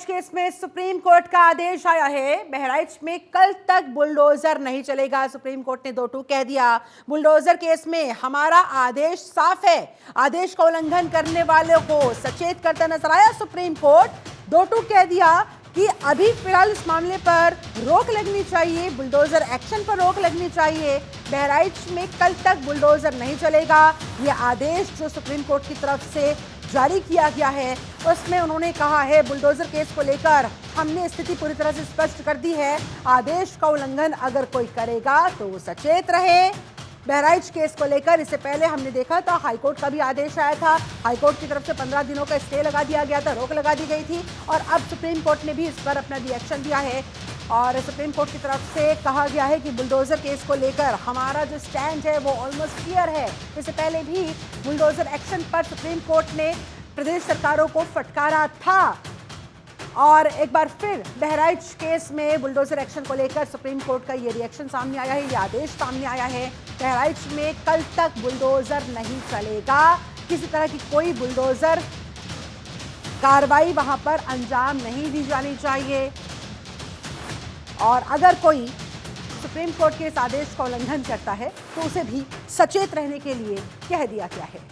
Bahraich case में supreme court का आदेश आया है। बहराइच में कल तक बुलडोजर नहीं चलेगा। सुप्रीम कोर्ट ने 2-2 कह दिया। बुलडोजर केस में हमारा आदेश साफ है। आदेश का उल्लंघन करने वालों को सचेत करता नजर आया सुप्रीम कोर्ट। 2-2 कह दिया कि अभी फिलहाल इस मामले पर रोक लगनी चाहिए, बुलडोजर एक्शन पर रोक लगनी चाहिए। बहराइच में कल तक बुलडोजर नहीं चलेगा। यह आदेश जो सुप्रीम कोर्ट की तरफ से जारी किया गया है उसमें उन्होंने कहा है बुलडोजर केस को लेकर हमने स्थिति पूरी तरह से स्पष्ट कर दी है। आदेश का उल्लंघन अगर कोई करेगा तो वो सचेत रहे। बहराइच केस को लेकर इससे पहले हमने देखा था हाईकोर्ट का भी आदेश आया था। हाईकोर्ट की तरफ से 15 दिनों का स्टे लगा दिया गया था, रोक लगा दी गई थी और अब सुप्रीम कोर्ट ने भी इस पर अपना रिएक्शन दिया है और सुप्रीम कोर्ट की तरफ से कहा गया है कि बुलडोजर केस को लेकर हमारा जो स्टैंड है वो ऑलमोस्ट क्लियर है। इससे पहले भी बुलडोजर एक्शन पर सुप्रीम कोर्ट ने प्रदेश सरकारों को फटकारा था और एक बार फिर बहराइच केस में बुलडोजर एक्शन को लेकर सुप्रीम कोर्ट का ये रिएक्शन सामने आया है, ये आदेश सामने आया है। बहराइच में कल तक बुलडोजर नहीं चलेगा। किसी तरह की कोई बुलडोजर कार्रवाई वहां पर अंजाम नहीं दी जानी चाहिए और अगर कोई सुप्रीम कोर्ट के इस आदेश का उल्लंघन करता है तो उसे भी सचेत रहने के लिए कह दिया गया है।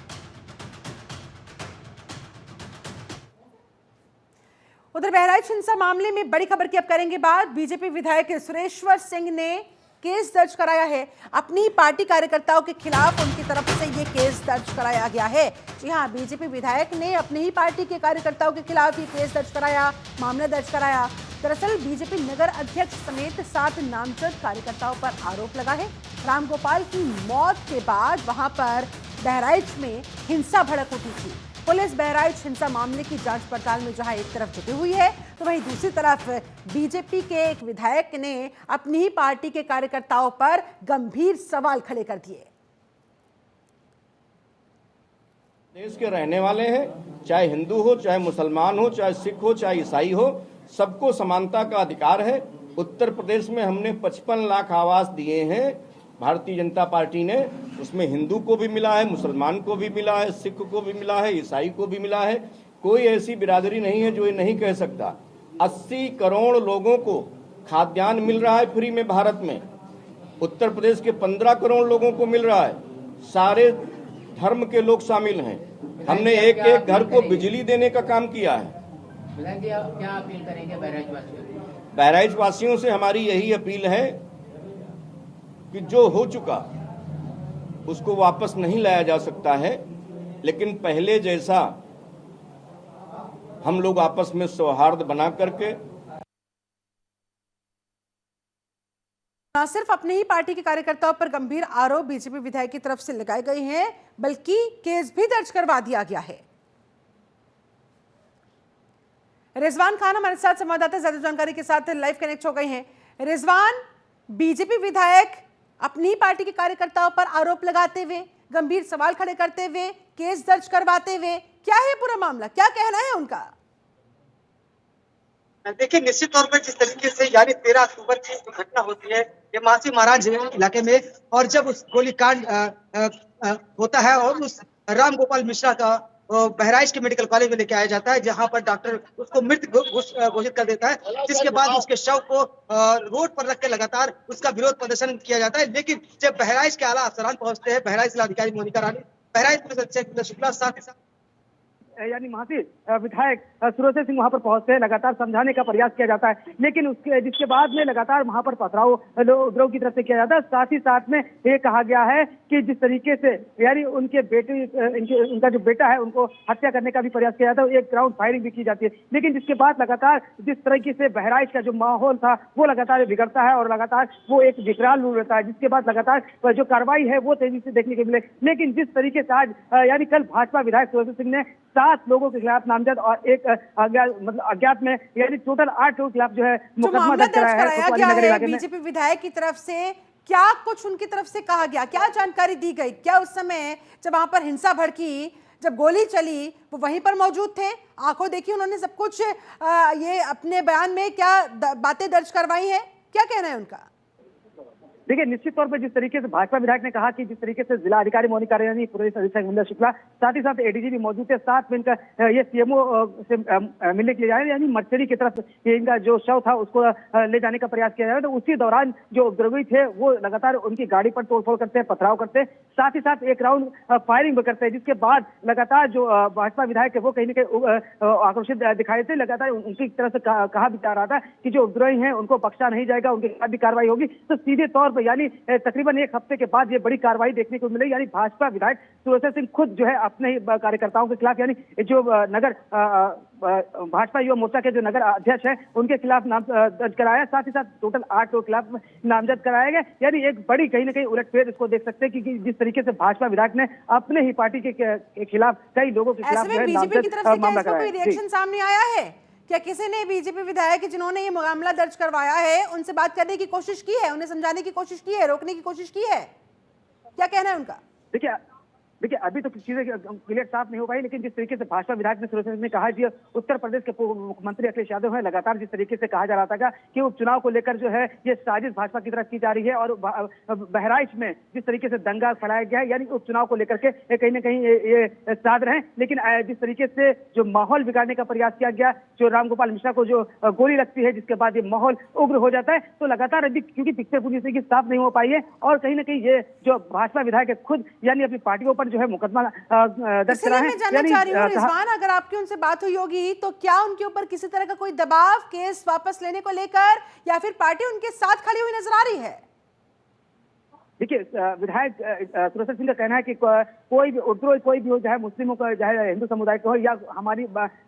उधर बहराइच हिंसा मामले में बड़ी खबर की अब करेंगे बात। बीजेपी विधायक सुरेश्वर सिंह ने केस दर्ज कराया है। अपनी ही पार्टी कार्यकर्ताओं के खिलाफ उनकी तरफ से ये केस दर्ज कराया गया है। जी हां, बीजेपी विधायक ने अपनी ही पार्टी के कार्यकर्ताओं के खिलाफ ये केस दर्ज कराया, मामला दर्ज कराया। दरअसल बीजेपी नगर अध्यक्ष समेत 7 नामजद कार्यकर्ताओं पर आरोप लगा है। रामगोपाल की मौत के बाद वहां पर बहराइच में हिंसा भड़क उठी थी। पुलिस बहराइच हिंसा मामले की जांच पड़ताल में जहां एक तरफ जुटी हुई है तो वहीं दूसरी तरफ बीजेपी के एक विधायक ने अपनी ही पार्टी के कार्यकर्ताओं पर गंभीर सवाल खड़े कर दिए। देश के रहने वाले हैं, चाहे हिंदू हो, चाहे मुसलमान हो, चाहे सिख हो, चाहे ईसाई हो, सबको समानता का अधिकार है। उत्तर प्रदेश में हमने 55 लाख आवास दिए हैं भारतीय जनता पार्टी ने, उसमें हिंदू को भी मिला है, मुसलमान को भी मिला है, सिख को भी मिला है, ईसाई को भी मिला है। कोई ऐसी बिरादरी नहीं है जो ये नहीं कह सकता। 80 करोड़ लोगों को खाद्यान्न मिल रहा है फ्री में भारत में। उत्तर प्रदेश के 15 करोड़ लोगों को मिल रहा है। सारे धर्म के लोग शामिल हैं। हमने एक एक घर को बिजली देने का काम किया है। क्या अपील करेंगे बहराइच वासियों से? बहराइच वासियों से हमारी यही अपील है कि जो हो चुका उसको वापस नहीं लाया जा सकता है, लेकिन पहले जैसा हम लोग आपस में सौहार्द बना करके न सिर्फ अपने ही पार्टी के कार्यकर्ताओं पर गंभीर आरोप बीजेपी विधायक की तरफ से लगाए गए हैं बल्कि केस भी दर्ज करवा दिया गया है। रिजवान खान हमारे साथ संवाददाता ज्यादा जानकारी के साथ लाइव कनेक्ट हो गए हैं। रिजवान, बीजेपी विधायक अपनी पार्टी के कार्यकर्ताओं पर आरोप लगाते हुए, गंभीर सवाल खड़े करते हुए, केस दर्ज करवाते हुए, क्या है पूरा मामला, क्या कहना है उनका? देखिए, निश्चित तौर पर जिस तरीके से यानी 13 अक्टूबर की जो घटना होती है ये मासी महाराज इलाके में, और जब उस गोलीकांड होता है और उस रामगोपाल मिश्रा का बहराइच के मेडिकल कॉलेज में लेके आया जाता है, जहां पर डॉक्टर उसको मृत घोषित कर देता है, जिसके बाद उसके शव को रोड पर रख के लगातार उसका विरोध प्रदर्शन किया जाता है। लेकिन जब बहराइच के आला अफसरान पहुंचते हैं, बहराइच जिलाधिकारी मोनिका रानी, बहराइच पुलिस अधीक्षक शुक्ला, साथ ही साथ यानी महासिर विधायक सुरेश्वर सिंह वहां पर पहुंचते हैं, लगातार समझाने का प्रयास किया जाता है, लेकिन उसके जिसके बाद में लगातार वहां पर पथराव उपद्रव की तरफ से किया जाता है। साथ ही साथ में ये कहा गया है कि जिस तरीके से यानी उनके बेटे उनका जो बेटा है उनको हत्या करने का भी प्रयास किया जाता है, एक ग्राउंड फायरिंग भी की जाती है। लेकिन जिसके बाद लगातार जिस तरीके से बहराइच का जो माहौल था वो लगातार बिगड़ता है और लगातार वो एक विकराल रूप लेता है, जिसके बाद लगातार जो कार्रवाई है वो तेजी से देखने को मिले। लेकिन जिस तरीके से आज यानी कल भाजपा विधायक सुरेश्वर सिंह ने 7 लोगों के खिलाफ नामजद और एक अज्ञात में यानी टोटल 8 लोगों के खिलाफ जो है मुकदमा दर्ज कराया है बीजेपी विधायक की तरफ से। क्या कुछ उनकी तरफ से कहा गया, क्या जानकारी दी गई? क्या उस समय जब वहां पर हिंसा भड़की, जब गोली चली, वो वहीं पर मौजूद थे, आंखों देखी उन्होंने सब कुछ? ये अपने बयान में क्या बातें दर्ज करवाई है, क्या कहना है उनका? देखिए, निश्चित तौर पर जिस तरीके से भाजपा विधायक ने कहा कि जिस तरीके से जिला अधिकारी मौनी कार्यालय पुलिस अधीक्षक मंडल शुक्ला, साथ ही साथ एडीजीपी मौजूद थे, साथ में इनका ये सीएमओ से मिलने के लिए आए, यानी मर्चरी की तरफ ये इनका जो शव था उसको ले जाने का प्रयास किया जा रहा था। तो उसी दौरान जो उपद्रवी थे वो लगातार उनकी गाड़ी पर तोड़फोड़ करते हैं, पथराव करते हैं, साथ ही साथ एक राउंड फायरिंग भी करते हैं, जिसके बाद लगातार जो भाजपा विधायक है वो कहीं ना कहीं आक्रोशित दिखाई थे। लगातार उनकी तरफ से कहा भी जा रहा था कि जो उपद्रवी हैं उनको बख्शा नहीं जाएगा, उनके खिलाफ भी कार्रवाई होगी। तो सीधे तौर पर यानी तकरीबन एक हफ्ते के बाद ये बड़ी कार्रवाई देखने को मिली, यानी भाजपा विधायक सुरेश सिंह खुद जो है अपने ही कार्यकर्ताओं के खिलाफ, यानी जो नगर भाजपा युवा मोर्चा के जो नगर अध्यक्ष है उनके खिलाफ नाम दर्ज कराया, साथ ही साथ टोटल 8 लोगों के खिलाफ नामजद कराया गया। यानी एक बड़ी कहीं ना कहीं उलटफेर इसको देख सकते हैं कि जिस तरीके से भाजपा विधायक ने अपने ही पार्टी के खिलाफ कई लोगों के खिलाफ जो है नामजद मामला कराया। रिएक्शन सामने आया है क्या? किसी ने बीजेपी विधायक जिन्होंने ये मामला दर्ज करवाया है उनसे बात करने की कोशिश की है, उन्हें समझाने की कोशिश की है, रोकने की कोशिश की है? क्या कहना है उनका? देखिए अभी तो चीजें क्लियर साफ नहीं हो पाई, लेकिन जिस तरीके से भाजपा विधायक ने सुरेश ने कहा कि उत्तर प्रदेश के पूर्व मुख्यमंत्री अखिलेश यादव है, लगातार जिस तरीके से कहा जा रहा था कि उपचुनाव को लेकर जो है ये साजिश भाजपा की तरफ की जा रही है, और बहराइच में जिस तरीके से दंगा फैलाया गया है, यानी उपचुनाव को लेकर के कहीं ना कहीं ये साध रहे हैं। लेकिन जिस तरीके से जो माहौल बिगाड़ने का प्रयास किया गया, जो रामगोपाल मिश्रा को जो गोली लगती है जिसके बाद ये माहौल उग्र हो जाता है, तो लगातार अभी क्योंकि पिक्चर पूरी तरीके से साफ नहीं हो पाई है, और कहीं ना कहीं ये जो भाजपा विधायक है खुद यानी अपनी पार्टी के ऊपर जो है मुकदमा दर्ज करा है। मैं जानना चाह रही हूँ रिजवान, अगर आपकी उनसे बात हुई होगी तो क्या उनके ऊपर किसी तरह का कोई दबाव केस वापस लेने को लेकर, या फिर पार्टी उनके साथ खड़ी हुई नजर आ रही है? देखिए, विधायक सुरेश सिंह का कहना है कि कोई भी उपद्रव कोई भी हो, चाहे मुस्लिमों का चाहे हिंदू समुदाय का हो या हमारी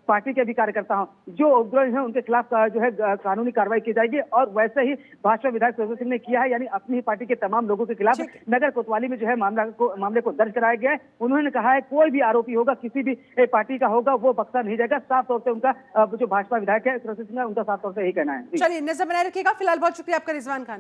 पार्टी के भी कार्यकर्ता हो, जो उपद्रव है उनके खिलाफ जो है कानूनी कार्रवाई की जाएगी। और वैसे ही भाजपा विधायक सुरेश सिंह ने किया है, यानी अपनी ही पार्टी के तमाम लोगों के खिलाफ नगर कोतवाली में जो है मामले को दर्ज कराया गया है। उन्होंने कहा है कोई भी आरोपी होगा, किसी भी पार्टी का होगा, वो बख्शा नहीं जाएगा। साफ तौर से उनका जो भाजपा विधायक है सुरेश सिंह, उनका साफ तौर से यही कहना है। चलिए नजर बनाए रखिएगा। फिलहाल बहुत शुक्रिया आपका रिजवान खान।